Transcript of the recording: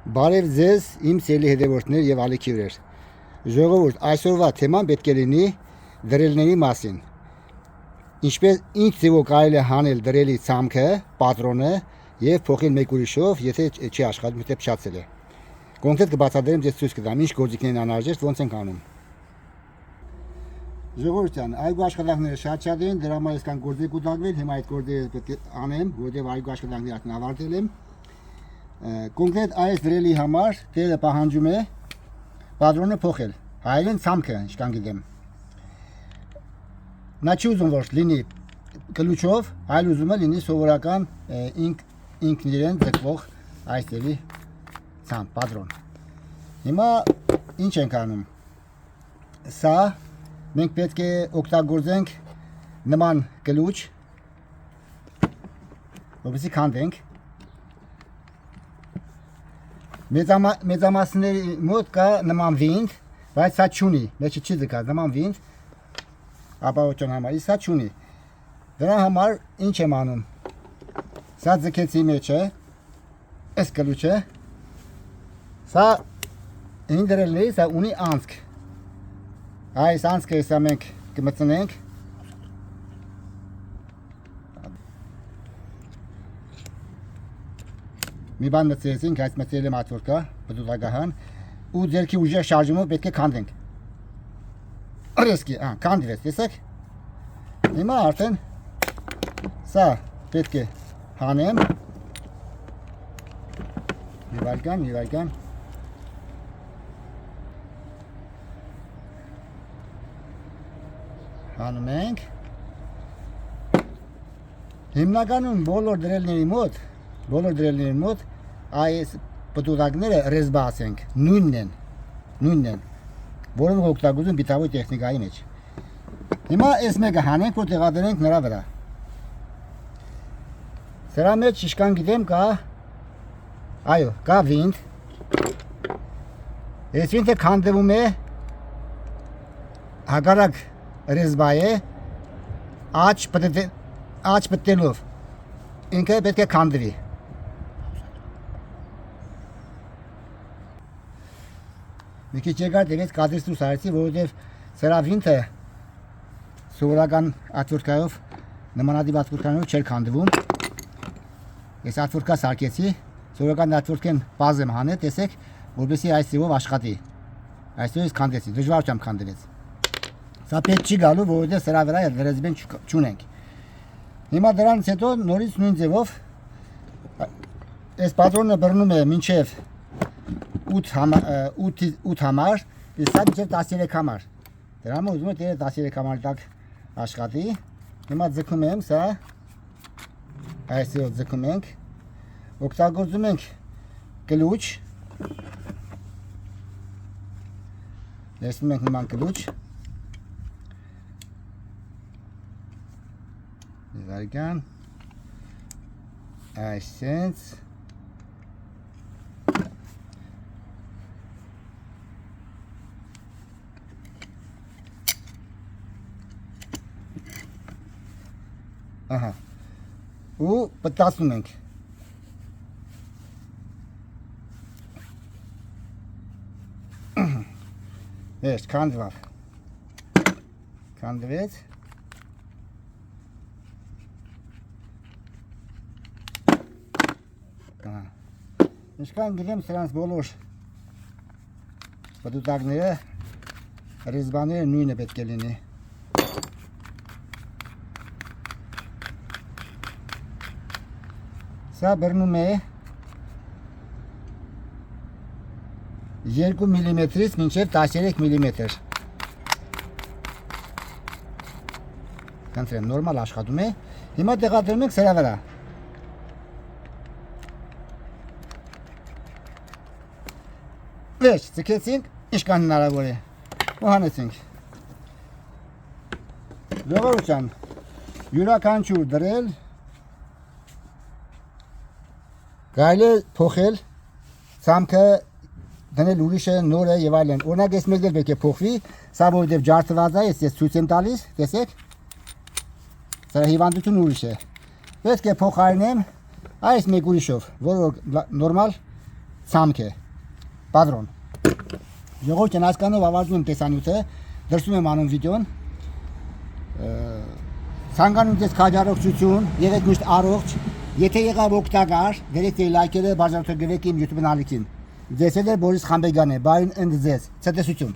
Բարև ձեզ, իմ սիրելի հետևորդներ եւ ալիքիվներ։ Ժողովուրդ, այսօրվա թեման պետք է լինի դրելների մասին։ Ինչպես ինչ ձևով կարելի է հանել դրելի ցամքը, պատրոնը եւ փոխել մեկ ուրիշով, եթե չի աշխատում, եթե փչացել է։ Կոնկրետ կբացատրեմ, ձեզ ցույց կտամ ինչ գործիքներն անհրաժեշտ, ոնց են անում։ Ժողովուրդյան, այգու աշխատանքները շատ են, դրա համար ես կան գործեր կուտակվել, հիմա այդ գործերը պետք է անեմ, որտեղ այգու աշխատանքները արդեն ավարտել եմ։ Կոնկրետ այս դրելի համար տերը պահանջում է պատրոնը փոխել, հայերեն ցամքը, ինչքան գիտեմ։ Նա չի ուզում որ լինի կլուչով, այլ ուզում է լինի սովորական ինքն իրեն ձգվող այս դերի ցամ, պատրոն։ Հիմա ինչ ենք անում։ Սա մենք պետք է օգտագործենք նման կլուչ, որպեսզի քանդենք։ Մեծամասնների մոտ կա նման վինդ, բայց սա չունի, մեջը չի ձգած, նման վինդ, ապահովության համար, սա չունի։ Դրա համար ինչ եմ անում։ Սա ձգեցի մեջը, այս կլուչը, սա հին դրելների, սա ունի անցք։ Այս անցքը սա մենք կմտնենք։ Մի բան մտցրեցինք, այս մտցրել եմ աթորկա, բդուղագահան, ու ձերքի ուժեղ շարժումով պետք է քանդենք։ Արեսկի, քանդվեց, տեսեք։ Հիմա արդեն սա պետք է հանեմ։ Մի վայրկյան։ Հանում ենք։ Հիմնականում բոլոր դրելների մոտ այս պտուղակները ռեզբա ասենք, նույնն են, որոնք օգտագործում բիտավոյ տեխնիկայի մեջ։ Հիմա այս մեկը հանենք, որ տեղադրենք նրա վրա։ Սրա մեջ ինչքան գիտեմ կա վինդ։ Այս վինդը քանդվում է հակառակ ռեզբայե աջ պտտելով։ Ինքը պետք է քանդվի։ Մի քիչ եկար դեպից կադրից դուրս արեցի, որովհետև սրա վինդը սովորական աթորկայով, նմանատիպ աթորկանով չէր քանդվում։ Ես աթորկա սարքեցի, սովորական աթորկեն բազ եմ հանել, տեսեք, որպեսզի այս ձևով աշխատի։ Այսօր ես քանդեցի, դժվարությամբ քանդվեց։ Սա պետք չի գալու, որովհետև սրա վրա ռեզբեն չունենք։ Հիմա դրանից հետո նորից նույն ձևով այս պատրոնը բռնում է մինչև 8 համար, իսկ սա մինչև 13 համար։ Դրա համար ուզում եմ տերը 13 համար տակ աշխատի։ Հիմա ձգում եմ սա, այսով ձգում ենք, օգտագործում ենք կլուչ, լեսնում ենք նման կլուչ, վայրկյան, այսենց, ու պտտացնում ենք։ Ես քանդվեց։ Ինչքան գիտեմ սրանց բոլոր պտուտակները, ռեզբաները նույնը պետք է լինի։ Սա բռնում է 2 մմ-ից մինչև 13 մմ։ Կանցրեմ, նորմալ աշխատում է։ Հիմա տեղադրում ենք սրա վրա։ Վերջ, ձգեցինք, ինչքան հնարավոր է, ու հանեցինք։ Ժողովուրդյան, յուրաքանչյուր դրել կարելի է փոխել, ցամքը դնել ուրիշը, նորը եւ այլն։ Օրինակ այս մեկը պետք է փոխվի, սա որովհետեւ ջարդված է, ես ցույց եմ տալիս, տեսեք։ Սա հիվանդություն ուրիշ է։ Պետք է փոխարինեմ այս մեկ ուրիշով, որը նորմալ ցամք է։ Պատրոն։ Ժողովուրդ հասկանով ավարտում եմ տեսանյութը, դրսում եմ անում վիդեոն։ Ցանկանում եք քաջարողություն, եղեք միշտ առողջ։ Եթե եղավ օգտակար, դրեք լայքերը, բաժանորդը գրեք իմ YouTube-ն ալիքին։ Ձեզ հետ է Բորիս Խանբեգյանն է, բարին ընդ ձեզ։ Ցտեսություն։